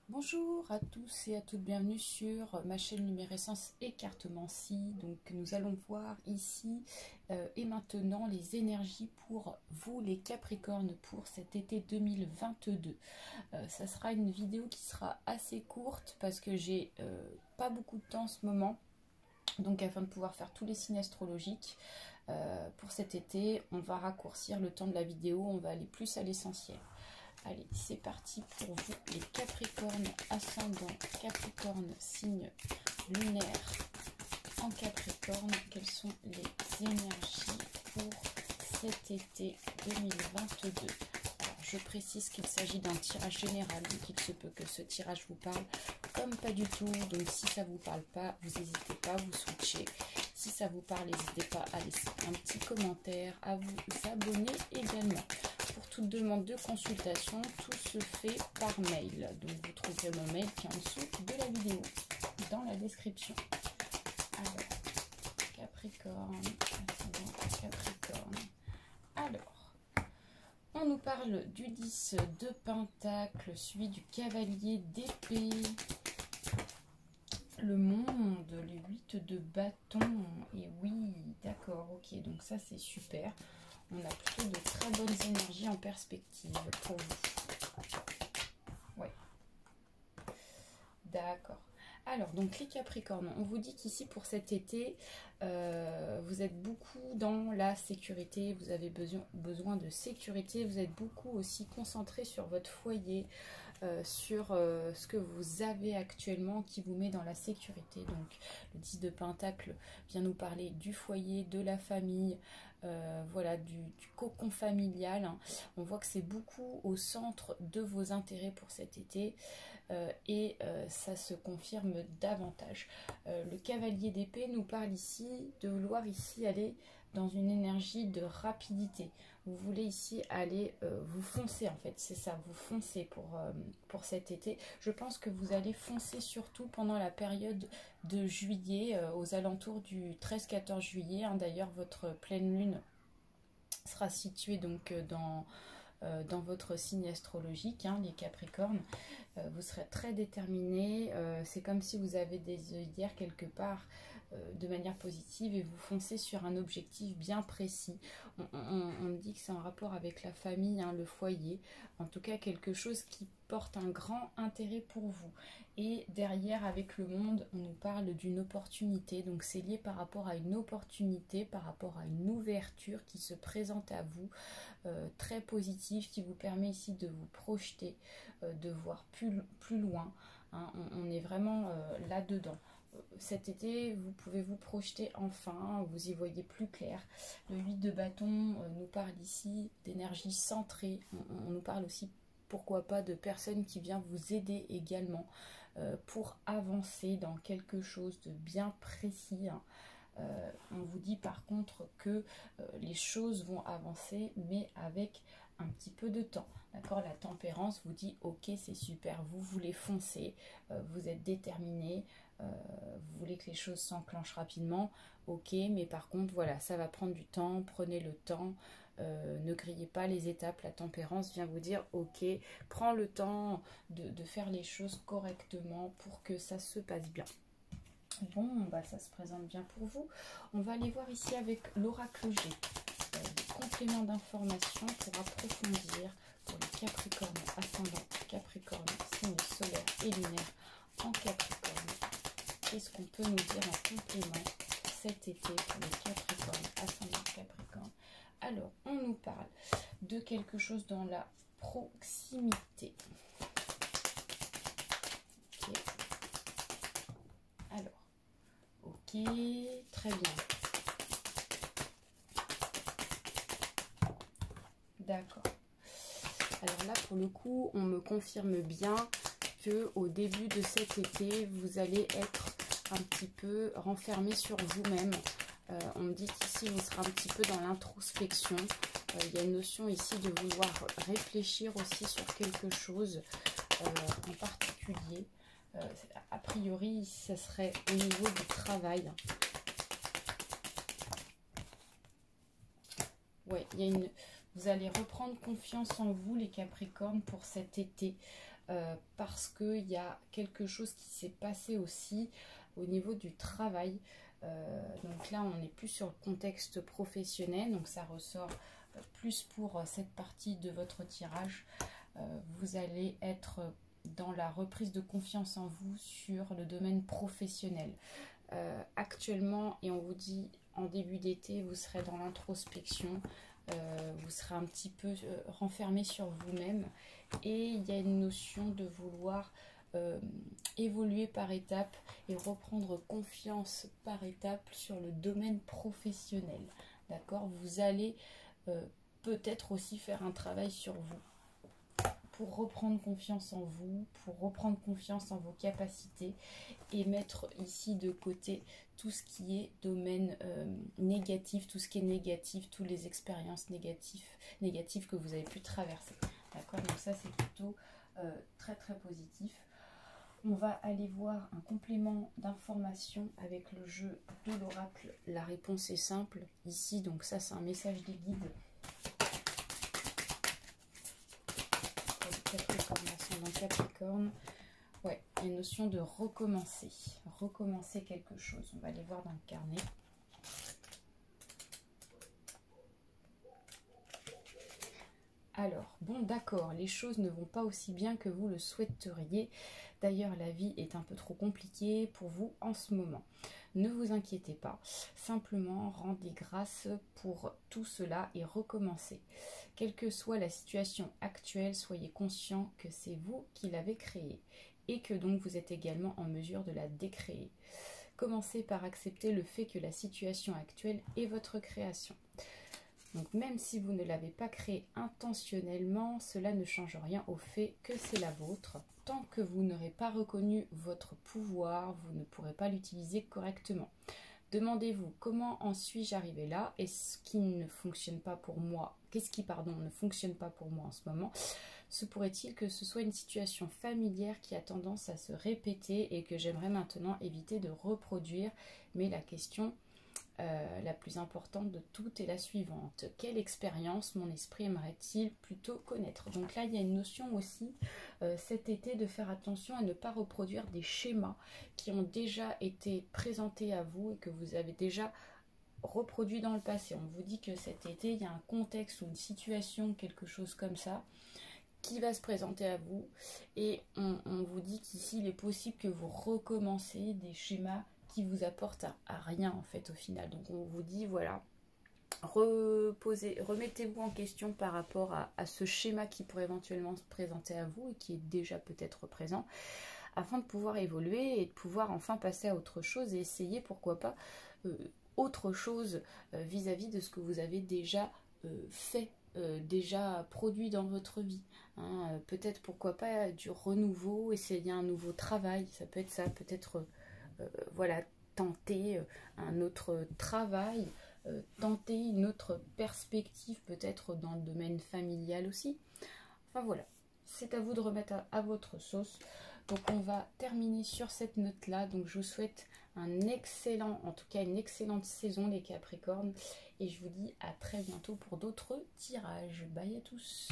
Bonjour à tous et à toutes, bienvenue sur ma chaîne Numérescence et Cartomancie. Donc nous allons voir ici et maintenant les énergies pour vous les Capricornes pour cet été 2022. Ça sera une vidéo qui sera assez courte parce que j'ai pas beaucoup de temps en ce moment. Donc afin de pouvoir faire tous les signes astrologiques pour cet été, on va raccourcir le temps de la vidéo, on va aller plus à l'essentiel. Allez, c'est parti pour vous les Capricornes, ascendant Capricorne, signe lunaire en Capricorne. Quelles sont les énergies pour cet été 2022? Alors, je précise qu'il s'agit d'un tirage général, donc il se peut que ce tirage vous parle comme pas du tout. Donc si ça vous parle pas, vous n'hésitez pas, vous switchez. Si ça vous parle, n'hésitez pas à laisser un petit commentaire, à vous abonner également. Pour toute demande de consultation, tout se fait par mail. Donc vous trouverez mon mail qui est en dessous de la vidéo, dans la description. Alors, Capricorne, ascendant Capricorne. Alors, on nous parle du 10 de Pentacle, suivi du cavalier d'épée, le monde, le 8 de bâton. Et oui, d'accord, ok, donc ça c'est super. On a plutôt de très bonnes énergies en perspective pour vous. Ouais. D'accord. Alors, donc les Capricornes, on vous dit qu'ici pour cet été, vous êtes beaucoup dans la sécurité, vous avez besoin de sécurité, vous êtes beaucoup aussi concentré sur votre foyer, sur ce que vous avez actuellement qui vous met dans la sécurité. Donc le 10 de Pentacle vient nous parler du foyer, de la famille, voilà, du cocon familial, hein. On voit que c'est beaucoup au centre de vos intérêts pour cet été et ça se confirme davantage. Le cavalier d'épée nous parle ici de vouloir ici aller dans une énergie de rapidité. Vous voulez ici aller, vous foncez en fait, c'est ça, vous foncez pour cet été. Je pense que vous allez foncer surtout pendant la période de juillet, aux alentours du 13-14 juillet. Hein. D'ailleurs, votre pleine lune sera située donc dans votre signe astrologique, hein, les Capricornes. Vous serez très déterminés. C'est comme si vous avez des œillères quelque part de manière positive et vous foncez sur un objectif bien précis. On me dit que c'est en rapport avec la famille, hein, le foyer, en tout cas quelque chose qui porte un grand intérêt pour vous. Et derrière, avec le monde, on nous parle d'une opportunité, donc c'est lié par rapport à une opportunité, par rapport à une ouverture qui se présente à vous, très positive, qui vous permet ici de vous projeter, de voir plus loin, hein. On est vraiment là-dedans. Cet été, vous pouvez vous projeter enfin, vous y voyez plus clair. Le 8 de bâton nous parle ici d'énergie centrée. On nous parle aussi, pourquoi pas, de personnes qui viennent vous aider également pour avancer dans quelque chose de bien précis, hein. On vous dit par contre que les choses vont avancer, mais avec un petit peu de temps. D'accord, la tempérance vous dit ok, c'est super, vous voulez foncer, vous êtes déterminé, vous voulez que les choses s'enclenchent rapidement, ok, mais par contre voilà, ça va prendre du temps, prenez le temps, ne grillez pas les étapes. La tempérance vient vous dire ok, prends le temps de faire les choses correctement pour que ça se passe bien. Bon, bah ça se présente bien pour vous. On va aller voir ici avec l'oracle G. Des compléments d'informations pour approfondir pour les Capricornes, ascendant Capricorne, signe solaire et lunaire en Capricorne. Qu'est-ce qu'on peut nous dire en complément cet été pour les Capricornes, ascendant Capricorne? Alors, on nous parle de quelque chose dans la proximité. Ok. Alors, ok, très bien. D'accord. Alors là, pour le coup, on me confirme bien que au début de cet été, vous allez être un petit peu renfermé sur vous-même. On me dit qu'ici, vous serez un petit peu dans l'introspection. Il y a une notion ici de vouloir réfléchir aussi sur quelque chose en particulier. A priori, ça serait au niveau du travail. Ouais, il y a une... Vous allez reprendre confiance en vous, les Capricornes, pour cet été. parce qu'il y a quelque chose qui s'est passé aussi au niveau du travail. Donc là, on n'est plus sur le contexte professionnel, donc ça ressort plus pour cette partie de votre tirage. Vous allez être dans la reprise de confiance en vous sur le domaine professionnel. Actuellement, et on vous dit en début d'été, vous serez dans l'introspection, vous serez un petit peu renfermé sur vous-même, et il y a une notion de vouloir évoluer par étapes et reprendre confiance par étapes sur le domaine professionnel. D'accord? Vous allez peut-être aussi faire un travail sur vous pour reprendre confiance en vous, pour reprendre confiance en vos capacités et mettre ici de côté tout ce qui est domaine négatif, tout ce qui est négatif, toutes les expériences négatives que vous avez pu traverser. D'accord? Donc ça, c'est plutôt très très positif. On va aller voir un complément d'information avec le jeu de l'oracle. La réponse est simple ici, donc ça c'est un message des guides. Capricorne, ascendant Capricorne. Ouais, une notion de recommencer. Recommencer quelque chose. On va aller voir dans le carnet. Alors, bon d'accord, les choses ne vont pas aussi bien que vous le souhaiteriez. D'ailleurs, la vie est un peu trop compliquée pour vous en ce moment. Ne vous inquiétez pas, simplement rendez grâce pour tout cela et recommencez. Quelle que soit la situation actuelle, soyez conscient que c'est vous qui l'avez créée et que donc vous êtes également en mesure de la décréer. Commencez par accepter le fait que la situation actuelle est votre création. Donc même si vous ne l'avez pas créée intentionnellement, cela ne change rien au fait que c'est la vôtre. Tant que vous n'aurez pas reconnu votre pouvoir, vous ne pourrez pas l'utiliser correctement. Demandez-vous comment en suis-je arrivé là et ce qui ne fonctionne pas pour moi. Qu'est-ce qui, ne fonctionne pas pour moi en ce moment? Se pourrait-il que ce soit une situation familière qui a tendance à se répéter et que j'aimerais maintenant éviter de reproduire? Mais la question la plus importante de toutes est la suivante. Quelle expérience mon esprit aimerait-il plutôt connaître? Donc là, il y a une notion aussi cet été de faire attention à ne pas reproduire des schémas qui ont déjà été présentés à vous et que vous avez déjà reproduit dans le passé. On vous dit que cet été, il y a un contexte ou une situation, quelque chose comme ça, qui va se présenter à vous. Et on vous dit qu'ici, il est possible que vous recommencez des schémas qui vous apportent à rien en fait au final. Donc on vous dit voilà, remettez-vous en question par rapport à ce schéma qui pourrait éventuellement se présenter à vous et qui est déjà peut-être présent, afin de pouvoir évoluer et de pouvoir enfin passer à autre chose et essayer pourquoi pas autre chose vis-à-vis de ce que vous avez déjà fait, déjà produit dans votre vie. Hein. Peut-être pourquoi pas du renouveau, essayer un nouveau travail, ça peut être ça, peut-être voilà, tenter un autre travail, tenter une autre perspective peut-être dans le domaine familial aussi. Enfin voilà, c'est à vous de remettre à votre sauce. Donc on va terminer sur cette note-là. Donc je vous souhaite un excellent, en tout cas une excellente saison les Capricornes. Et je vous dis à très bientôt pour d'autres tirages. Bye à tous.